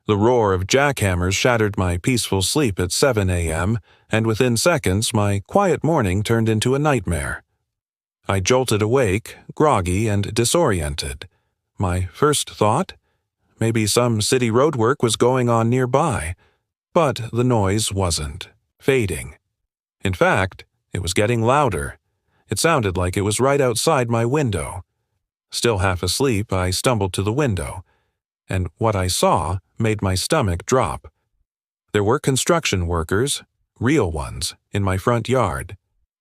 The roar of jackhammers shattered my peaceful sleep at 7 a.m., and within seconds my quiet morning turned into a nightmare. I jolted awake, groggy and disoriented. My first thought? Maybe some city roadwork was going on nearby. But the noise wasn't fading. In fact, it was getting louder. It sounded like it was right outside my window. Still half asleep, I stumbled to the window, and what I saw made my stomach drop. There were construction workers, real ones, in my front yard,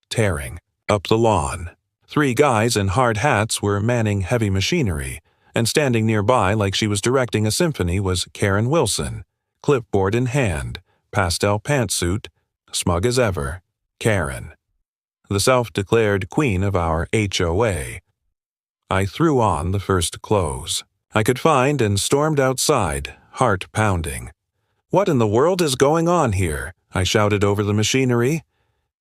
tearing up the lawn. 3 guys in hard hats were manning heavy machinery, and standing nearby like she was directing a symphony was Karen Wilson, clipboard in hand, pastel pantsuit, smug as ever. Karen, the self-declared queen of our HOA. I threw on the first clothes I could find and stormed outside, heart pounding. "What in the world is going on here?" I shouted over the machinery.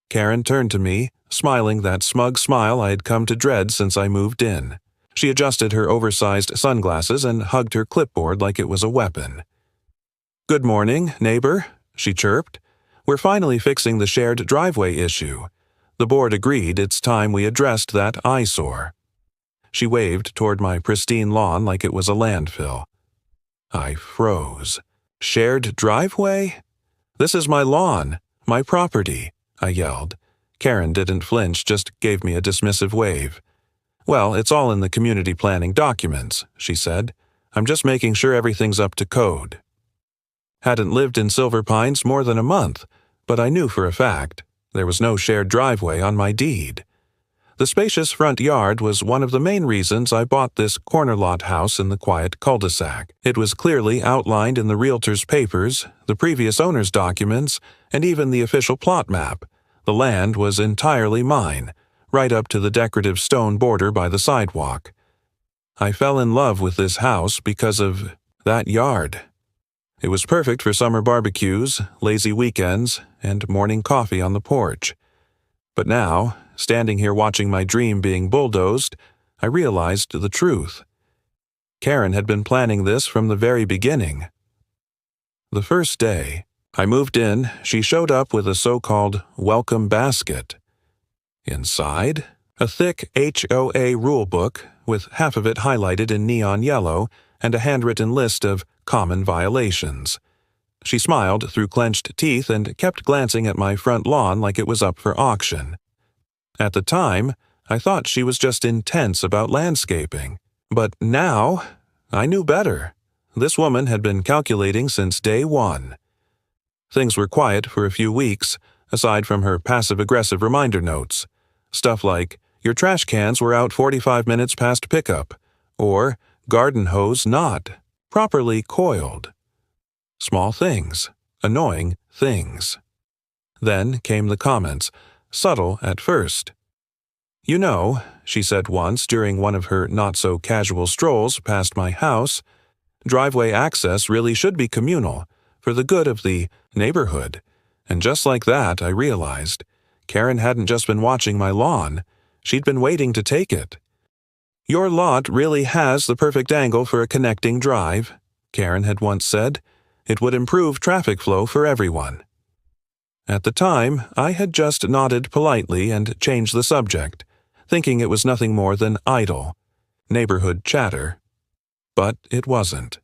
Karen turned to me, smiling that smug smile I had come to dread since I moved in. She adjusted her oversized sunglasses and hugged her clipboard like it was a weapon. "Good morning, neighbor," she chirped. "We're finally fixing the shared driveway issue. The board agreed it's time we addressed that eyesore." She waved toward my pristine lawn like it was a landfill. I froze. "Shared driveway? This is my lawn, my property," I yelled. Karen didn't flinch, just gave me a dismissive wave. "Well, it's all in the community planning documents," she said. "I'm just making sure everything's up to code." Hadn't lived in Silver Pines more than a month, but I knew for a fact there was no shared driveway on my deed. The spacious front yard was one of the main reasons I bought this corner lot house in the quiet cul-de-sac. It was clearly outlined in the realtor's papers, the previous owner's documents, and even the official plot map. The land was entirely mine, right up to the decorative stone border by the sidewalk. I fell in love with this house because of that yard. It was perfect for summer barbecues, lazy weekends, and morning coffee on the porch. But now, standing here watching my dream being bulldozed, I realized the truth. Karen had been planning this from the very beginning. The first day I moved in, she showed up with a so-called welcome basket. Inside, a thick HOA rulebook with half of it highlighted in neon yellow and a handwritten list of common violations. She smiled through clenched teeth and kept glancing at my front lawn like it was up for auction. At the time, I thought she was just intense about landscaping. But now, I knew better. This woman had been calculating since day one. Things were quiet for a few weeks, aside from her passive-aggressive reminder notes. Stuff like, "Your trash cans were out 45 minutes past pickup," or "Garden hose not properly coiled." Small things, annoying things. Then came the comments, subtle at first. "You know," she said once during one of her not-so-casual strolls past my house, "driveway access really should be communal, for the good of the neighborhood." And just like that, I realized, Karen hadn't just been watching my lawn, she'd been waiting to take it. "Your lot really has the perfect angle for a connecting drive," Karen had once said. "It would improve traffic flow for everyone." At the time, I had just nodded politely and changed the subject, thinking it was nothing more than idle neighborhood chatter. But it wasn't.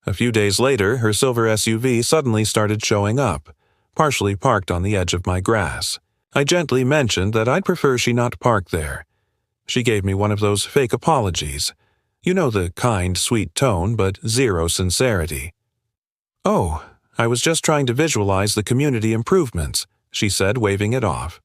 A few days later, her silver SUV suddenly started showing up, partially parked on the edge of my grass. I gently mentioned that I'd prefer she not park there. She gave me one of those fake apologies. You know, the kind, sweet tone, but zero sincerity. "Oh, I was just trying to visualize the community improvements," she said, waving it off.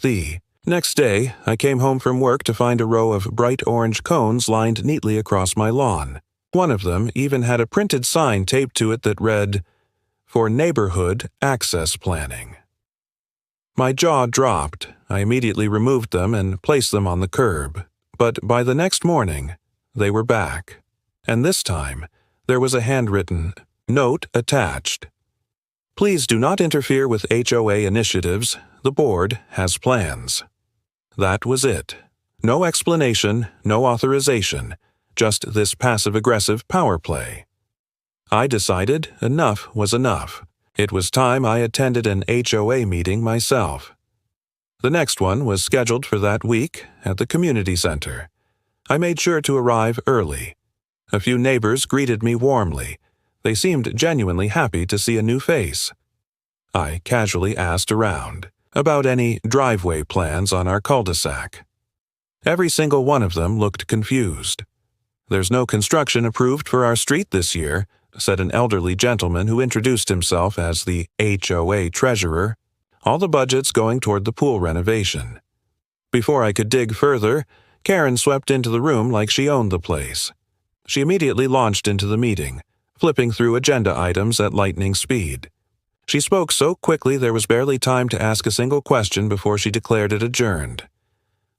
The next day, I came home from work to find a row of bright orange cones lined neatly across my lawn. One of them even had a printed sign taped to it that read, "For Neighborhood Access Planning." My jaw dropped. I immediately removed them and placed them on the curb. But by the next morning, they were back. And this time, there was a handwritten note attached. "Please do not interfere with HOA initiatives. The board has plans." That was it. No explanation, no authorization, just this passive-aggressive power play. I decided enough was enough. It was time I attended an HOA meeting myself. The next one was scheduled for that week at the community center. I made sure to arrive early. A few neighbors greeted me warmly. They seemed genuinely happy to see a new face. I casually asked around about any driveway plans on our cul-de-sac. Every single one of them looked confused. "There's no construction approved for our street this year," said an elderly gentleman who introduced himself as the HOA treasurer. "All the budget's going toward the pool renovation." Before I could dig further, Karen swept into the room like she owned the place. She immediately launched into the meeting, flipping through agenda items at lightning speed. She spoke so quickly there was barely time to ask a single question before she declared it adjourned.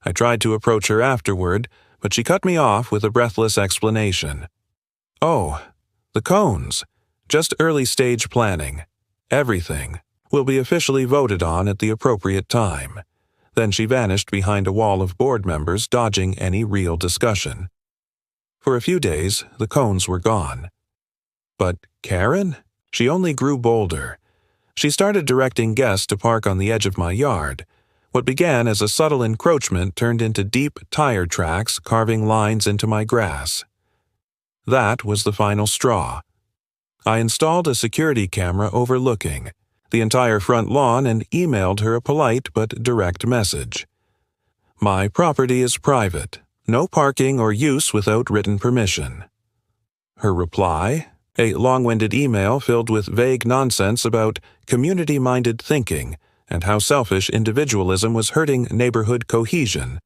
I tried to approach her afterward, but she cut me off with a breathless explanation. "Oh, the cones. Just early-stage planning. Everything will be officially voted on at the appropriate time." Then she vanished behind a wall of board members, dodging any real discussion. For a few days, the cones were gone. But Karen? She only grew bolder. She started directing guests to park on the edge of my yard. What began as a subtle encroachment turned into deep tire tracks carving lines into my grass. That was the final straw. I installed a security camera overlooking the entire front lawn and emailed her a polite but direct message. "My property is private. No parking or use without written permission." Her reply? A long-winded email filled with vague nonsense about community-minded thinking and how selfish individualism was hurting neighborhood cohesion.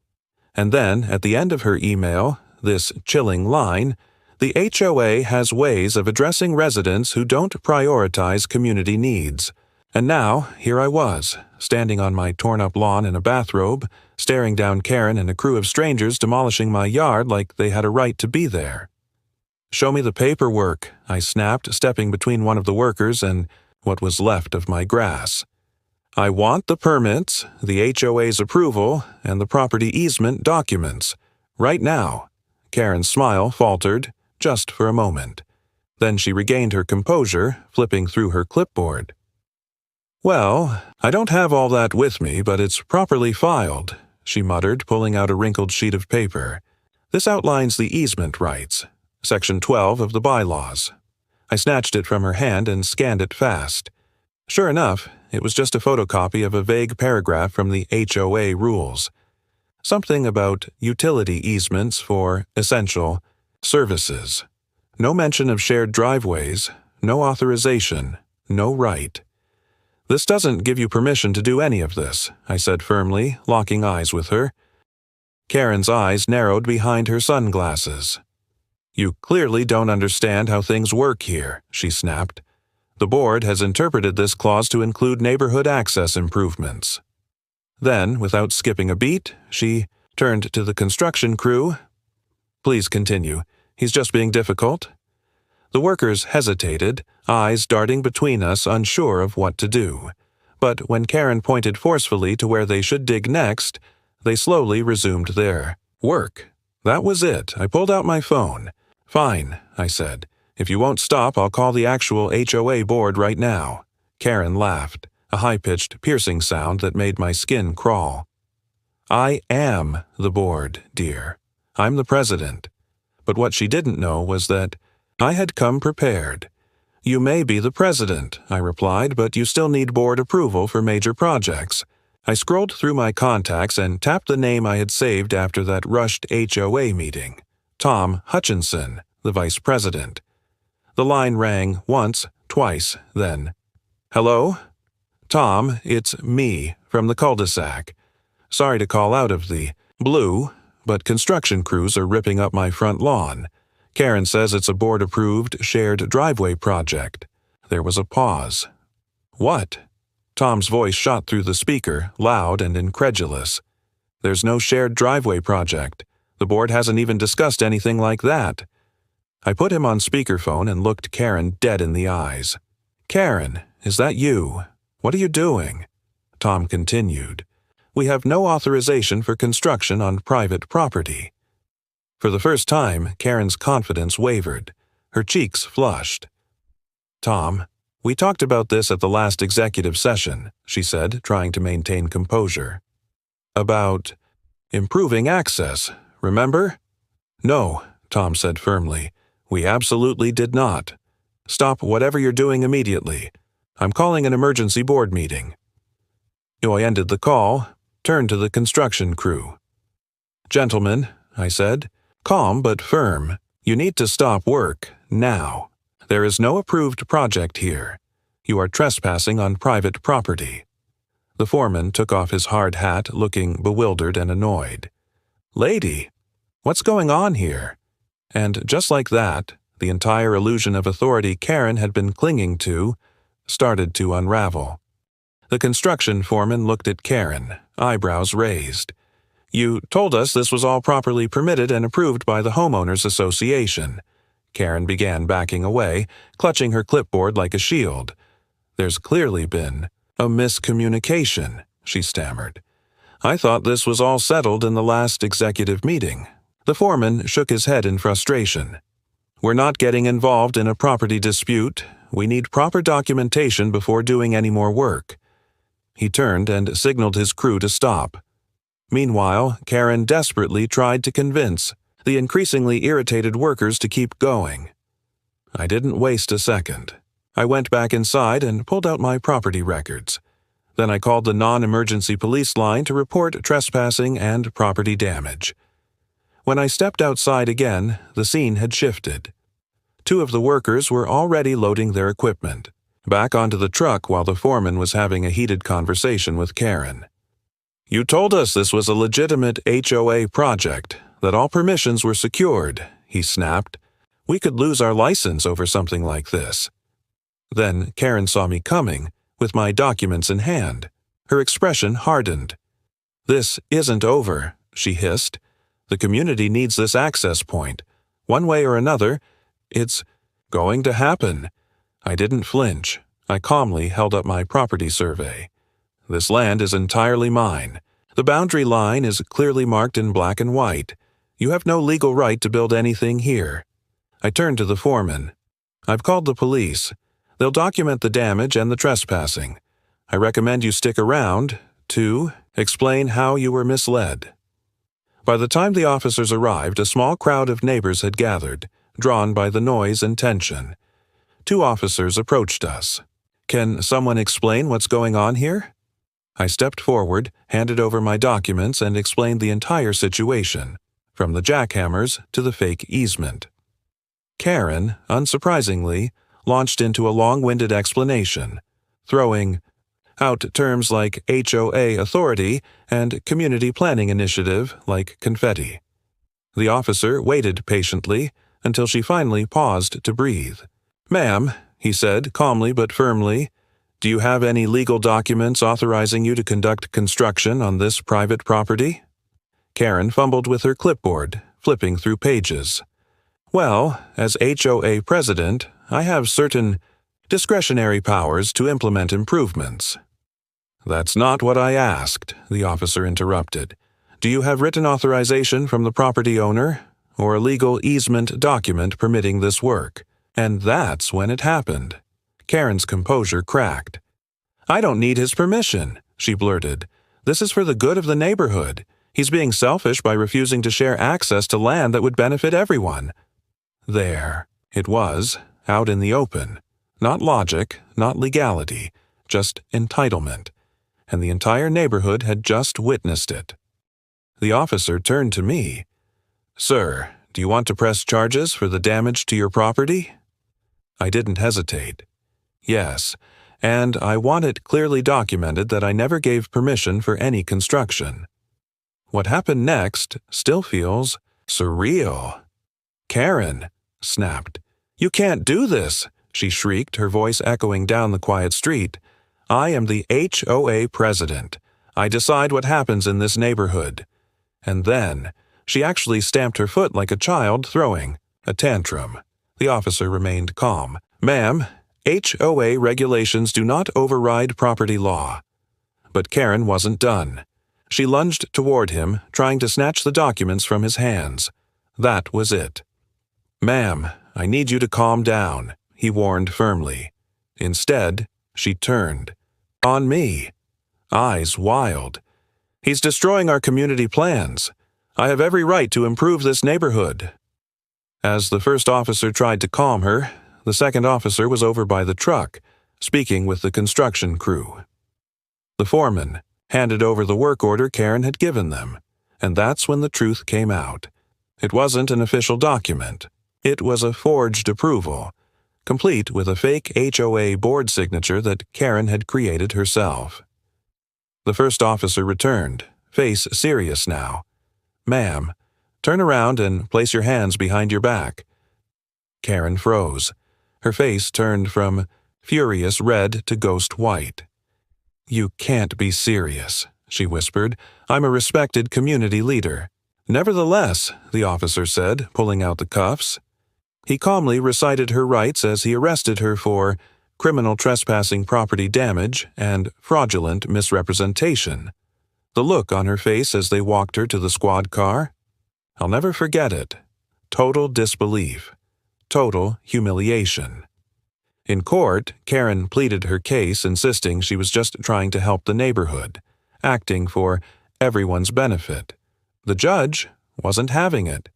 And then, at the end of her email, this chilling line, "The HOA has ways of addressing residents who don't prioritize community needs." And now, here I was, standing on my torn-up lawn in a bathrobe, staring down Karen and a crew of strangers demolishing my yard like they had a right to be there. "Show me the paperwork," I snapped, stepping between one of the workers and what was left of my grass. "I want the permits, the HOA's approval, and the property easement documents. Right now." Karen's smile faltered, just for a moment. Then she regained her composure, flipping through her clipboard. "Well, I don't have all that with me, but it's properly filed," she muttered, pulling out a wrinkled sheet of paper. "This outlines the easement rights. Section 12 of the bylaws." I snatched it from her hand and scanned it fast. Sure enough, it was just a photocopy of a vague paragraph from the HOA rules. Something about utility easements for essential services. No mention of shared driveways, no authorization, no right. "This doesn't give you permission to do any of this," I said firmly, locking eyes with her. Karen's eyes narrowed behind her sunglasses. "You clearly don't understand how things work here," she snapped. "The board has interpreted this clause to include neighborhood access improvements." Then, without skipping a beat, she turned to the construction crew. "Please continue. He's just being difficult." The workers hesitated, eyes darting between us, unsure of what to do. But when Karen pointed forcefully to where they should dig next, they slowly resumed their work. That was it. I pulled out my phone. "Fine," I said. "If you won't stop, I'll call the actual HOA board right now." Karen laughed, a high-pitched, piercing sound that made my skin crawl. "I am the board, dear. I'm the president." But what she didn't know was that I had come prepared. "You may be the president," I replied, "but you still need board approval for major projects." I scrolled through my contacts and tapped the name I had saved after that rushed HOA meeting. Tom Hutchinson, the vice president. The line rang once, twice, then. "Hello? Tom, it's me, from the cul-de-sac. Sorry to call out of the blue, but construction crews are ripping up my front lawn. Karen says it's a board-approved shared driveway project." There was a pause. "What?" Tom's voice shot through the speaker, loud and incredulous. "There's no shared driveway project. The board hasn't even discussed anything like that." I put him on speakerphone and looked Karen dead in the eyes. "Karen, is that you? What are you doing?" Tom continued. "We have no authorization for construction on private property." For the first time, Karen's confidence wavered. Her cheeks flushed. Tom, we talked about this at the last executive session, she said, trying to maintain composure. About improving access, remember? No, Tom said firmly. We absolutely did not. Stop whatever you're doing immediately. I'm calling an emergency board meeting. I ended the call, turned to the construction crew. Gentlemen, I said, calm but firm. You need to stop work, now. There is no approved project here. You are trespassing on private property. The foreman took off his hard hat, looking bewildered and annoyed. Lady, what's going on here? And just like that, the entire illusion of authority Karen had been clinging to started to unravel. The construction foreman looked at Karen, eyebrows raised. You told us this was all properly permitted and approved by the homeowners association. Karen began backing away, clutching her clipboard like a shield. There's clearly been a miscommunication, she stammered. I thought this was all settled in the last executive meeting. The foreman shook his head in frustration. We're not getting involved in a property dispute. We need proper documentation before doing any more work. He turned and signaled his crew to stop. Meanwhile, Karen desperately tried to convince the increasingly irritated workers to keep going. I didn't waste a second. I went back inside and pulled out my property records. Then I called the non-emergency police line to report trespassing and property damage. When I stepped outside again, the scene had shifted. 2 of the workers were already loading their equipment back onto the truck while the foreman was having a heated conversation with Karen. You told us this was a legitimate HOA project, that all permissions were secured, he snapped. We could lose our license over something like this. Then Karen saw me coming, with my documents in hand. Her expression hardened. This isn't over, she hissed. The community needs this access point. One way or another, it's going to happen. I didn't flinch. I calmly held up my property survey. This land is entirely mine. The boundary line is clearly marked in black and white. You have no legal right to build anything here. I turned to the foreman. I've called the police. They'll document the damage and the trespassing. I recommend you stick around to explain how you were misled. By the time the officers arrived, a small crowd of neighbors had gathered, drawn by the noise and tension. 2 officers approached us. Can someone explain what's going on here? I stepped forward, handed over my documents, and explained the entire situation, from the jackhammers to the fake easement. Karen, unsurprisingly, launched into a long-winded explanation, throwing out terms like HOA authority and community planning initiative like confetti. The officer waited patiently until she finally paused to breathe. Ma'am, he said calmly but firmly, do you have any legal documents authorizing you to conduct construction on this private property? Karen fumbled with her clipboard, flipping through pages. Well, as HOA president, I have certain discretionary powers to implement improvements. That's not what I asked, the officer interrupted. Do you have written authorization from the property owner, or a legal easement document permitting this work? And that's when it happened. Karen's composure cracked. I don't need his permission, she blurted. This is for the good of the neighborhood. He's being selfish by refusing to share access to land that would benefit everyone. There. It was, out in the open. Not logic, not legality, just entitlement. And the entire neighborhood had just witnessed it. The officer turned to me. Sir, do you want to press charges for the damage to your property? I didn't hesitate. Yes, and I want it clearly documented that I never gave permission for any construction. What happened next still feels surreal. Karen, snapped. You can't do this, she shrieked, her voice echoing down the quiet street. I am the HOA president. I decide what happens in this neighborhood. And then, she actually stamped her foot like a child throwing a tantrum. The officer remained calm. Ma'am, HOA regulations do not override property law. But Karen wasn't done. She lunged toward him, trying to snatch the documents from his hands. That was it. Ma'am, I need you to calm down, he warned firmly. Instead, she turned. On me. Eyes wild. He's destroying our community plans. I have every right to improve this neighborhood. As the first officer tried to calm her, the second officer was over by the truck, speaking with the construction crew. The foreman handed over the work order Karen had given them, and that's when the truth came out. It wasn't an official document. It was a forged approval, complete with a fake HOA board signature that Karen had created herself. The first officer returned, face serious now. "Ma'am, turn around and place your hands behind your back." Karen froze. Her face turned from furious red to ghost white. "You can't be serious," she whispered. "I'm a respected community leader." "Nevertheless," the officer said, pulling out the cuffs. He calmly recited her rights as he arrested her for criminal trespassing, property damage, and fraudulent misrepresentation. The look on her face as they walked her to the squad car? I'll never forget it. Total disbelief. Total humiliation. In court, Karen pleaded her case, insisting she was just trying to help the neighborhood, acting for everyone's benefit. The judge wasn't having it.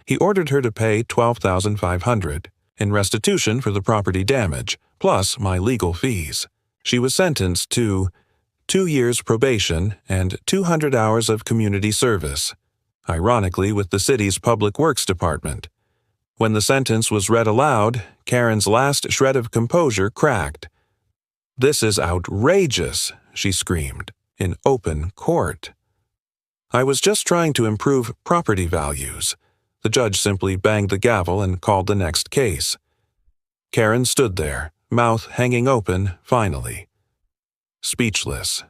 He ordered her to pay $12,500 in restitution for the property damage, plus my legal fees. She was sentenced to 2 years probation and 200 hours of community service, ironically with the city's Public Works Department. When the sentence was read aloud, Karen's last shred of composure cracked. "This is outrageous," she screamed, in open court. "I was just trying to improve property values." The judge simply banged the gavel and called the next case. Karen stood there, mouth hanging open, finally. Speechless,